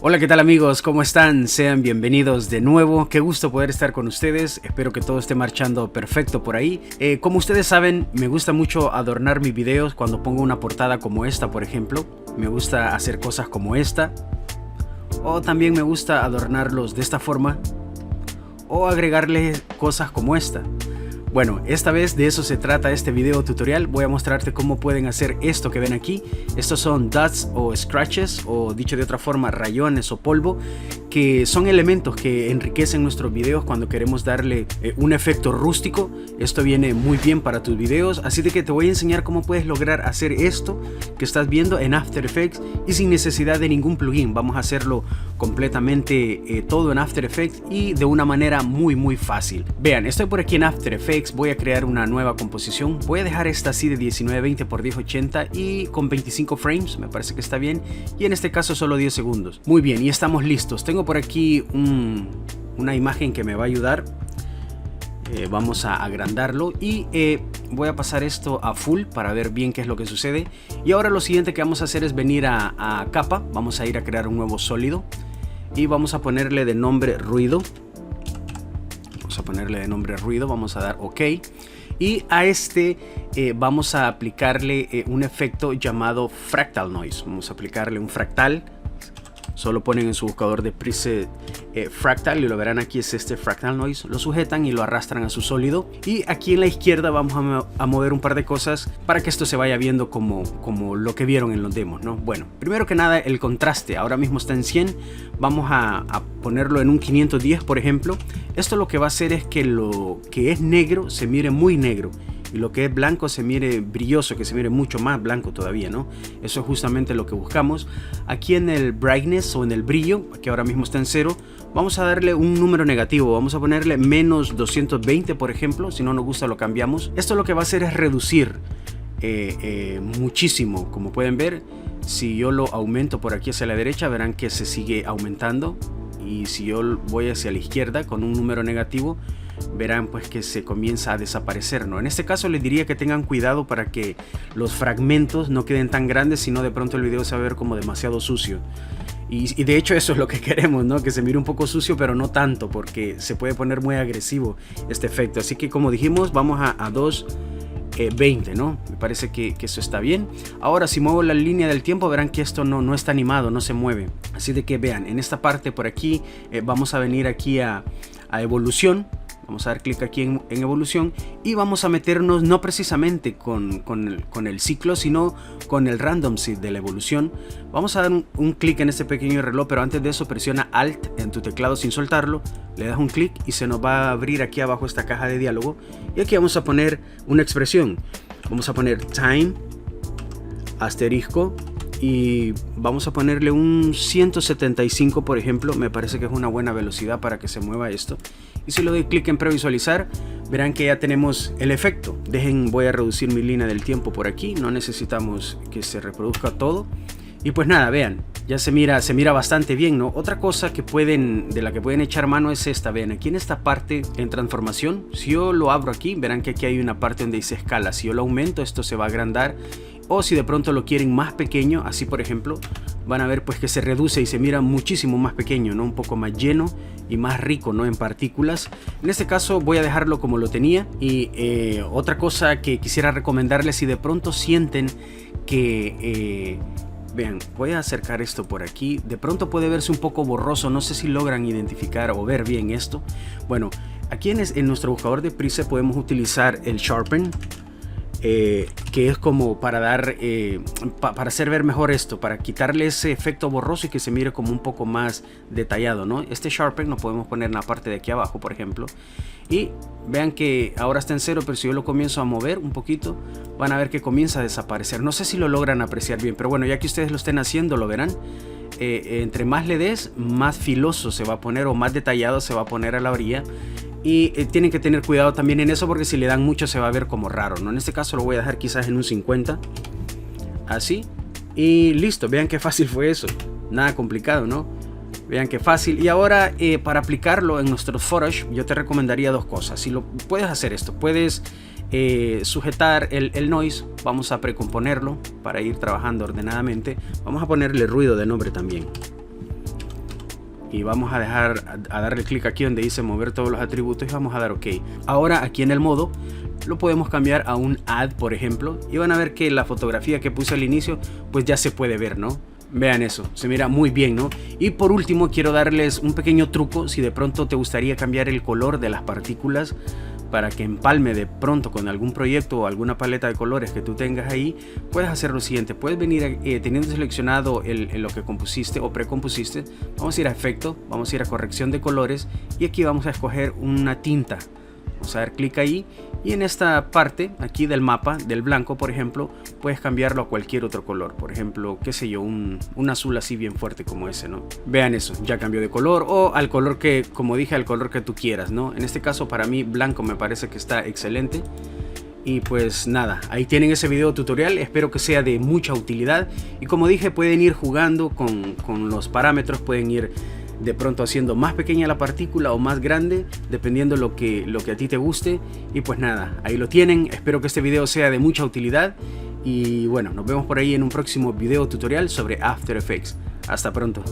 Hola, ¿qué tal amigos? ¿Cómo están? Sean bienvenidos de nuevo. Qué gusto poder estar con ustedes. Espero que todo esté marchando perfecto por ahí. Como ustedes saben, me gusta mucho adornar mis videos cuando pongo una portada como esta, por ejemplo. Me gusta hacer cosas como esta. O también me gusta adornarlos de esta forma. O agregarles cosas como esta. Bueno, esta vez de eso se trata este video tutorial. Voy a mostrarte cómo pueden hacer esto que ven aquí. Estos son dots o scratches, o dicho de otra forma, rayones o polvo, que son elementos que enriquecen nuestros videos cuando queremos darle un efecto rústico. Esto viene muy bien para tus videos, así de que te voy a enseñar cómo puedes lograr hacer esto que estás viendo en After Effects y sin necesidad de ningún plugin. Vamos a hacerlo completamente todo en After Effects y de una manera muy fácil. Vean, estoy por aquí en After Effects. Voy a crear una nueva composición. Voy a dejar esta así de 1920 por 1080 y con 25 frames, me parece que está bien, y en este caso solo 10 segundos. Muy bien, y estamos listos. Tengo por aquí una imagen que me va a ayudar. Vamos a agrandarlo y voy a pasar esto a full para ver bien qué es lo que sucede. Y ahora lo siguiente que vamos a hacer es venir a capa. Vamos a ir a crear un nuevo sólido y vamos a ponerle de nombre ruido. Vamos a dar OK y a este vamos a aplicarle un efecto llamado fractal noise. Vamos a aplicarle un fractal. Solo ponen en su buscador de preset fractal y lo verán. Aquí es este fractal noise. Lo sujetan y lo arrastran a su sólido, y aquí en la izquierda vamos a mover un par de cosas para que esto se vaya viendo como lo que vieron en los demos, ¿no? Bueno, primero que nada, el contraste ahora mismo está en 100. Vamos a ponerlo en un 510, por ejemplo. Esto lo que va a hacer es que lo que es negro se mire muy negro y lo que es blanco se mire brilloso, que se mire mucho más blanco todavía, ¿no? Eso es justamente lo que buscamos. Aquí en el brightness o en el brillo, que ahora mismo está en 0, vamos a darle un número negativo. Vamos a ponerle menos 220, por ejemplo. Si no nos gusta lo cambiamos. Esto lo que va a hacer es reducir muchísimo. Como pueden ver, si yo lo aumento por aquí hacia la derecha, verán que se sigue aumentando. Y si yo voy hacia la izquierda con un número negativo, verán pues que se comienza a desaparecer, ¿no? En este caso les diría que tengan cuidado para que los fragmentos no queden tan grandes, sino de pronto el video se va a ver como demasiado sucio. Y de hecho eso es lo que queremos, ¿no? Que se mire un poco sucio, pero no tanto, porque se puede poner muy agresivo este efecto. Así que, como dijimos, vamos a 220, ¿no? Me parece que eso está bien. Ahora, si muevo la línea del tiempo, verán que esto no está animado, no se mueve. Así de que vean, en esta parte por aquí vamos a venir aquí a evolución. Vamos a dar clic aquí en evolución y vamos a meternos no precisamente con el ciclo, sino con el random seed de la evolución. Vamos a dar un clic en este pequeño reloj, pero antes de eso presiona Alt en tu teclado sin soltarlo, le das un clic y se nos va a abrir aquí abajo esta caja de diálogo, y aquí vamos a poner una expresión. Vamos a poner time asterisco y vamos a ponerle un 175, por ejemplo. Me parece que es una buena velocidad para que se mueva esto. Y si le doy clic en previsualizar, verán que ya tenemos el efecto. Voy a reducir mi línea del tiempo por aquí. No necesitamos que se reproduzca todo. Y pues nada, vean, ya se mira bastante bien, ¿no? Otra cosa de la que pueden echar mano es esta. Vean, aquí en esta parte en transformación, si yo lo abro aquí, verán que aquí hay una parte donde dice escala. Si yo lo aumento, esto se va a agrandar. O si de pronto lo quieren más pequeño, así por ejemplo, van a ver pues que se reduce y se mira muchísimo más pequeño, ¿no? Un poco más lleno y más rico, ¿no? En partículas. En este caso voy a dejarlo como lo tenía. Y otra cosa que quisiera recomendarles, si de pronto sienten que... vean, voy a acercar esto por aquí. De pronto puede verse un poco borroso. No sé si logran identificar o ver bien esto. Bueno, aquí en nuestro buscador de preset podemos utilizar el Sharpen, que es como para dar para hacer ver mejor esto, para quitarle ese efecto borroso y que se mire como un poco más detallado, ¿no? Este Sharpen lo podemos poner en la parte de aquí abajo, por ejemplo, y vean que ahora está en 0, pero si yo lo comienzo a mover un poquito, van a ver que comienza a desaparecer. No sé si lo logran apreciar bien, pero bueno, ya que ustedes lo estén haciendo, lo verán. Entre más le des, más filoso se va a poner, o más detallado se va a poner a la orilla. Y tienen que tener cuidado también en eso, porque si le dan mucho se va a ver como raro, ¿no? En este caso lo voy a dejar quizás en un 50, así, y listo. Vean qué fácil fue eso, nada complicado, ¿no? Vean qué fácil. Y ahora para aplicarlo en nuestros footage, yo te recomendaría dos cosas. Si lo puedes hacer esto, puedes sujetar el noise. Vamos a precomponerlo para ir trabajando ordenadamente. Vamos a ponerle ruido de nombre también. y vamos a darle clic aquí donde dice mover todos los atributos y vamos a dar OK. Ahora aquí en el modo lo podemos cambiar a un add, por ejemplo, y van a ver que la fotografía que puse al inicio pues ya se puede ver, ¿no? Vean eso, se mira muy bien, ¿no? Y por último quiero darles un pequeño truco. Si de pronto te gustaría cambiar el color de las partículas para que empalme de pronto con algún proyecto o alguna paleta de colores que tú tengas ahí, puedes hacer lo siguiente. Puedes venir teniendo seleccionado lo que compusiste o precompusiste, vamos a ir a efecto, vamos a ir a corrección de colores y aquí vamos a escoger una tinta. Vamos a dar clic ahí y en esta parte aquí del mapa, del blanco por ejemplo, puedes cambiarlo a cualquier otro color. Por ejemplo, qué sé yo, un azul así bien fuerte como ese, ¿no? Vean eso, ya cambió de color o al color que, como dije, al color que tú quieras, ¿no? En este caso para mí blanco me parece que está excelente. Y pues nada, ahí tienen ese video tutorial, espero que sea de mucha utilidad. Y como dije, pueden ir jugando con los parámetros, pueden ir de pronto haciendo más pequeña la partícula o más grande, dependiendo lo que a ti te guste. Y pues nada, ahí lo tienen, espero que este video sea de mucha utilidad. Y bueno, nos vemos por ahí en un próximo video tutorial sobre After Effects. Hasta pronto.